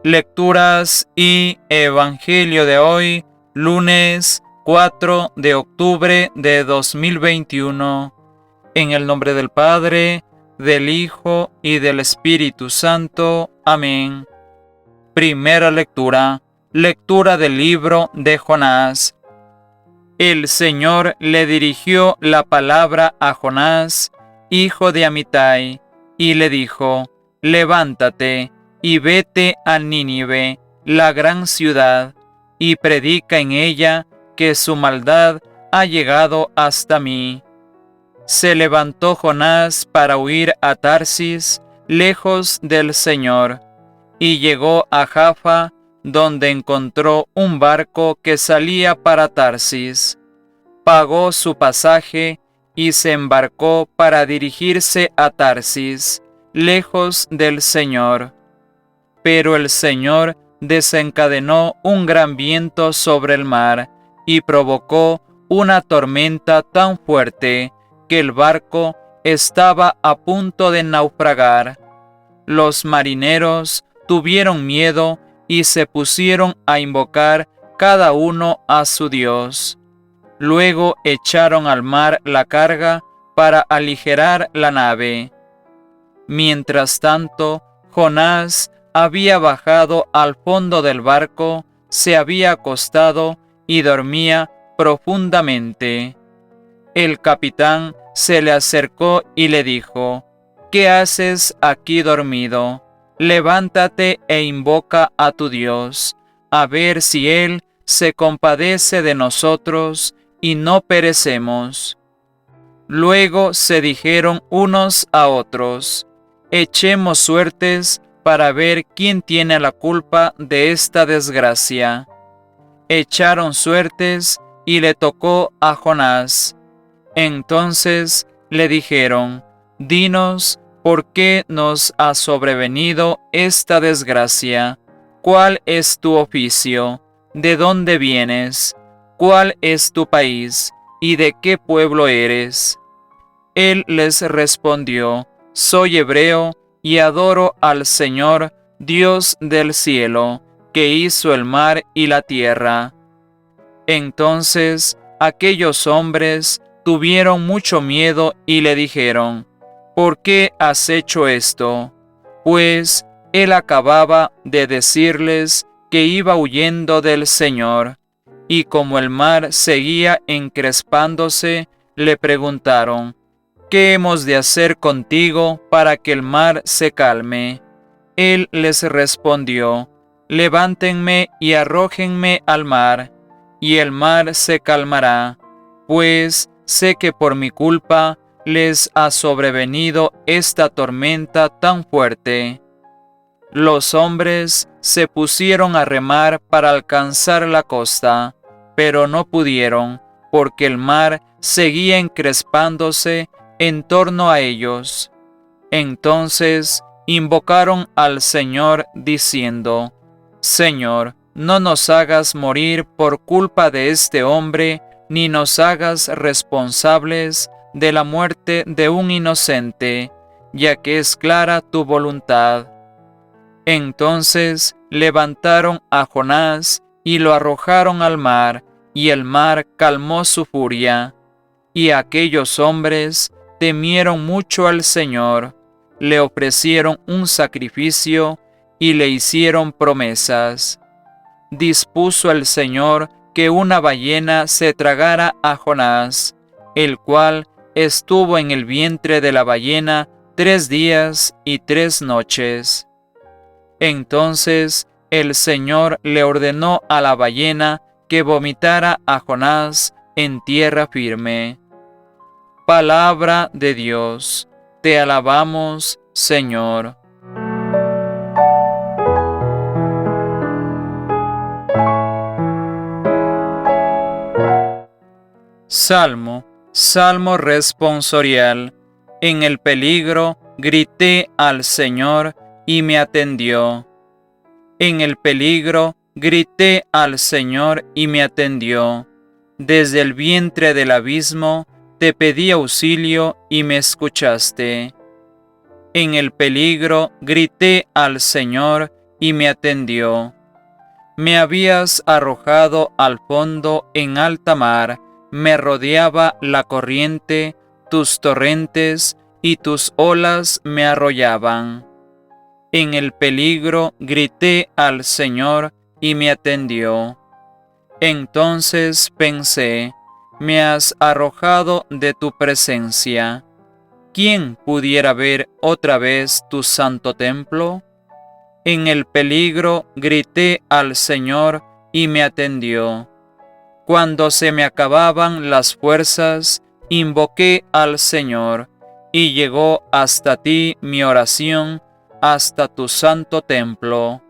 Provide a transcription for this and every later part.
Lecturas y Evangelio de hoy, lunes 4 de octubre de 2021. En el nombre del Padre, del Hijo y del Espíritu Santo. Amén. Primera lectura. Lectura del libro de Jonás. El Señor le dirigió la palabra a Jonás, hijo de Amitai, y le dijo: Levántate y vete a Nínive, la gran ciudad, y predica en ella que su maldad ha llegado hasta mí. Se levantó Jonás para huir a Tarsis, lejos del Señor, y llegó a Jaffa, donde encontró un barco que salía para Tarsis. Pagó su pasaje y se embarcó para dirigirse a Tarsis, lejos del Señor. Pero el Señor desencadenó un gran viento sobre el mar y provocó una tormenta tan fuerte que el barco estaba a punto de naufragar. Los marineros tuvieron miedo y se pusieron a invocar cada uno a su Dios. Luego echaron al mar la carga para aligerar la nave. Mientras tanto, Jonás había bajado al fondo del barco, se había acostado y dormía profundamente. El capitán se le acercó y le dijo: ¿Qué haces aquí dormido? Levántate e invoca a tu Dios, a ver si Él se compadece de nosotros y no perecemos. Luego se dijeron unos a otros: Echemos suertes para ver quién tiene la culpa de esta desgracia. Echaron suertes y le tocó a Jonás. Entonces le dijeron: Dinos, ¿por qué nos ha sobrevenido esta desgracia? ¿Cuál es tu oficio? ¿De dónde vienes? ¿Cuál es tu país? ¿Y de qué pueblo eres? Él les respondió: Soy hebreo y adoro al Señor, Dios del cielo, que hizo el mar y la tierra. Entonces aquellos hombres tuvieron mucho miedo y le dijeron: ¿Por qué has hecho esto? Pues él acababa de decirles que iba huyendo del Señor. Y como el mar seguía encrespándose, le preguntaron: ¿Qué hemos de hacer contigo para que el mar se calme? Él les respondió: Levántenme y arrójenme al mar, y el mar se calmará, pues sé que por mi culpa les ha sobrevenido esta tormenta tan fuerte. Los hombres se pusieron a remar para alcanzar la costa, pero no pudieron, porque el mar seguía encrespándose en torno a ellos. Entonces invocaron al Señor diciendo: Señor, no nos hagas morir por culpa de este hombre, ni nos hagas responsables de la muerte de un inocente, ya que es clara tu voluntad. Entonces levantaron a Jonás y lo arrojaron al mar, y el mar calmó su furia. Y aquellos hombres temieron mucho al Señor, le ofrecieron un sacrificio y le hicieron promesas. Dispuso el Señor que una ballena se tragara a Jonás, el cual estuvo en el vientre de la ballena 3 días y 3 noches. Entonces el Señor le ordenó a la ballena que vomitara a Jonás en tierra firme. Palabra de Dios. Te alabamos, Señor. Salmo responsorial. En el peligro grité al Señor y me atendió. En el peligro grité al Señor y me atendió. Desde el vientre del abismo te pedí auxilio y me escuchaste. En el peligro grité al Señor y me atendió. Me habías arrojado al fondo en alta mar, me rodeaba la corriente, tus torrentes y tus olas me arrollaban. En el peligro grité al Señor y me atendió. Entonces pensé, me has arrojado de tu presencia. ¿Quién pudiera ver otra vez tu santo templo? En el peligro grité al Señor y me atendió. Cuando se me acababan las fuerzas, invoqué al Señor, y llegó hasta ti mi oración, hasta tu santo templo.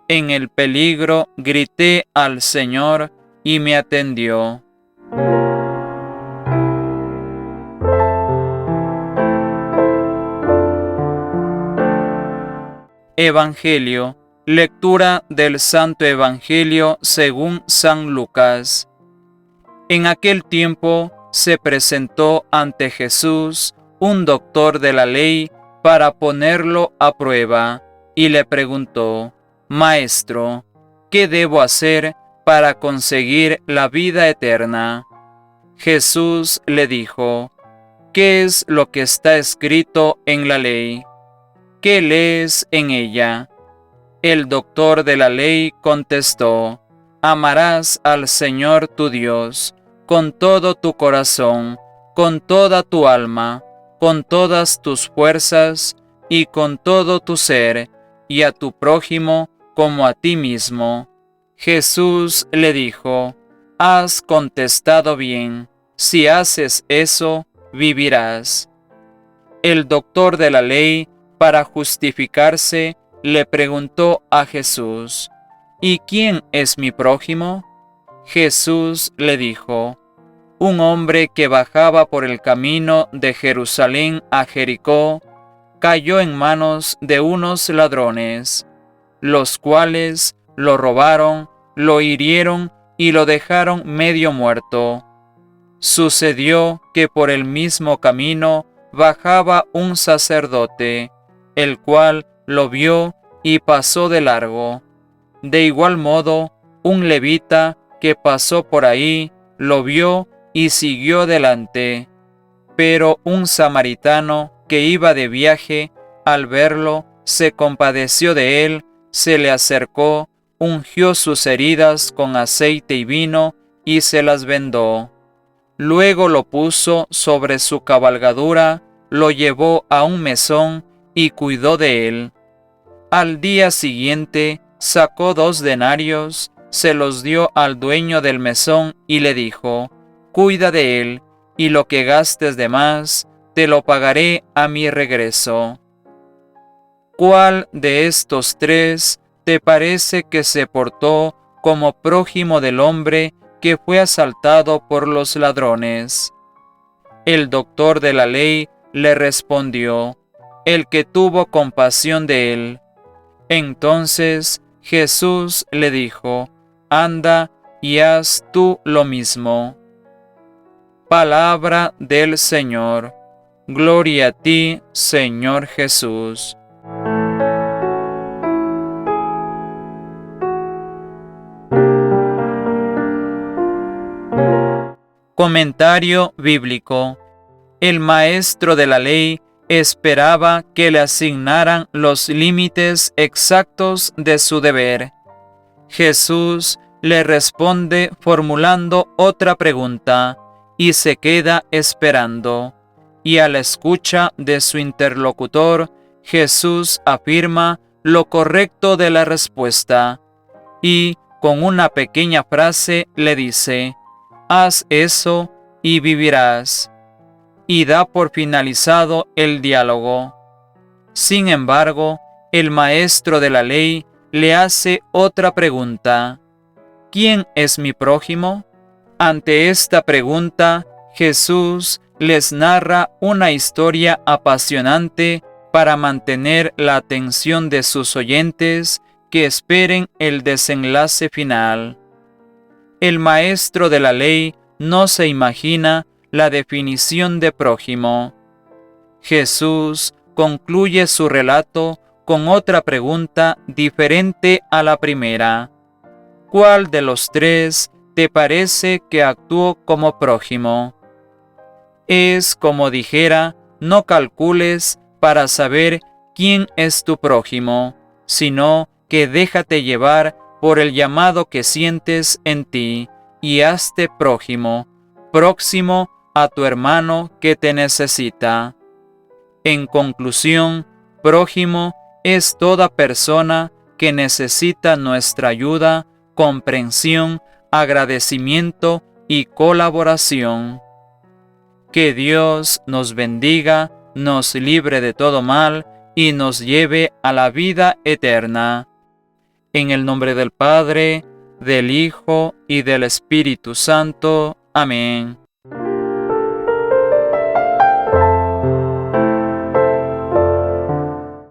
En el peligro grité al Señor y me atendió. Evangelio. Lectura del Santo Evangelio según San Lucas. En aquel tiempo se presentó ante Jesús un doctor de la ley para ponerlo a prueba, y le preguntó: Maestro, ¿qué debo hacer para conseguir la vida eterna? Jesús le dijo: ¿Qué es lo que está escrito en la ley? ¿Qué lees en ella? El doctor de la ley contestó: Amarás al Señor tu Dios con todo tu corazón, con toda tu alma, con todas tus fuerzas y con todo tu ser, y a tu prójimo como a ti mismo. Jesús le dijo: Has contestado bien, si haces eso, vivirás. El doctor de la ley, para justificarse, le preguntó a Jesús: ¿Y quién es mi prójimo? Jesús le dijo: Un hombre que bajaba por el camino de Jerusalén a Jericó cayó en manos de unos ladrones, los cuales lo robaron, lo hirieron y lo dejaron medio muerto. Sucedió que por el mismo camino bajaba un sacerdote, el cual lo vio y pasó de largo. De igual modo, un levita que pasó por ahí lo vio y siguió delante. Pero un samaritano que iba de viaje, al verlo, se compadeció de él, se le acercó, ungió sus heridas con aceite y vino y se las vendó. Luego lo puso sobre su cabalgadura, lo llevó a un mesón y cuidó de él. Al día siguiente sacó 2 denarios, se los dio al dueño del mesón y le dijo: Cuida de él, y lo que gastes de más, te lo pagaré a mi regreso. ¿Cuál de estos 3 te parece que se portó como prójimo del hombre que fue asaltado por los ladrones? El doctor de la ley le respondió: El que tuvo compasión de él. Entonces Jesús le dijo: Anda y haz tú lo mismo. Palabra del Señor. Gloria a ti, Señor Jesús. Comentario bíblico. El maestro de la ley esperaba que le asignaran los límites exactos de su deber. Jesús le responde formulando otra pregunta y se queda esperando. Y a la escucha de su interlocutor, Jesús afirma lo correcto de la respuesta y con una pequeña frase le dice: Haz eso y vivirás. Y da por finalizado el diálogo. Sin embargo, el maestro de la ley le hace otra pregunta: ¿Quién es mi prójimo? Ante esta pregunta, Jesús les narra una historia apasionante para mantener la atención de sus oyentes que esperen el desenlace final. El maestro de la ley no se imagina la definición de prójimo. Jesús concluye su relato con otra pregunta diferente a la primera. ¿Cuál de los tres te parece que actuó como prójimo? Es como dijera, no calcules para saber quién es tu prójimo, sino que déjate llevar por el llamado que sientes en ti y hazte prójimo, próximo a tu hermano que te necesita. En conclusión, prójimo es toda persona que necesita nuestra ayuda, comprensión, agradecimiento y colaboración. Que Dios nos bendiga, nos libre de todo mal y nos lleve a la vida eterna. En el nombre del Padre, del Hijo y del Espíritu Santo. Amén.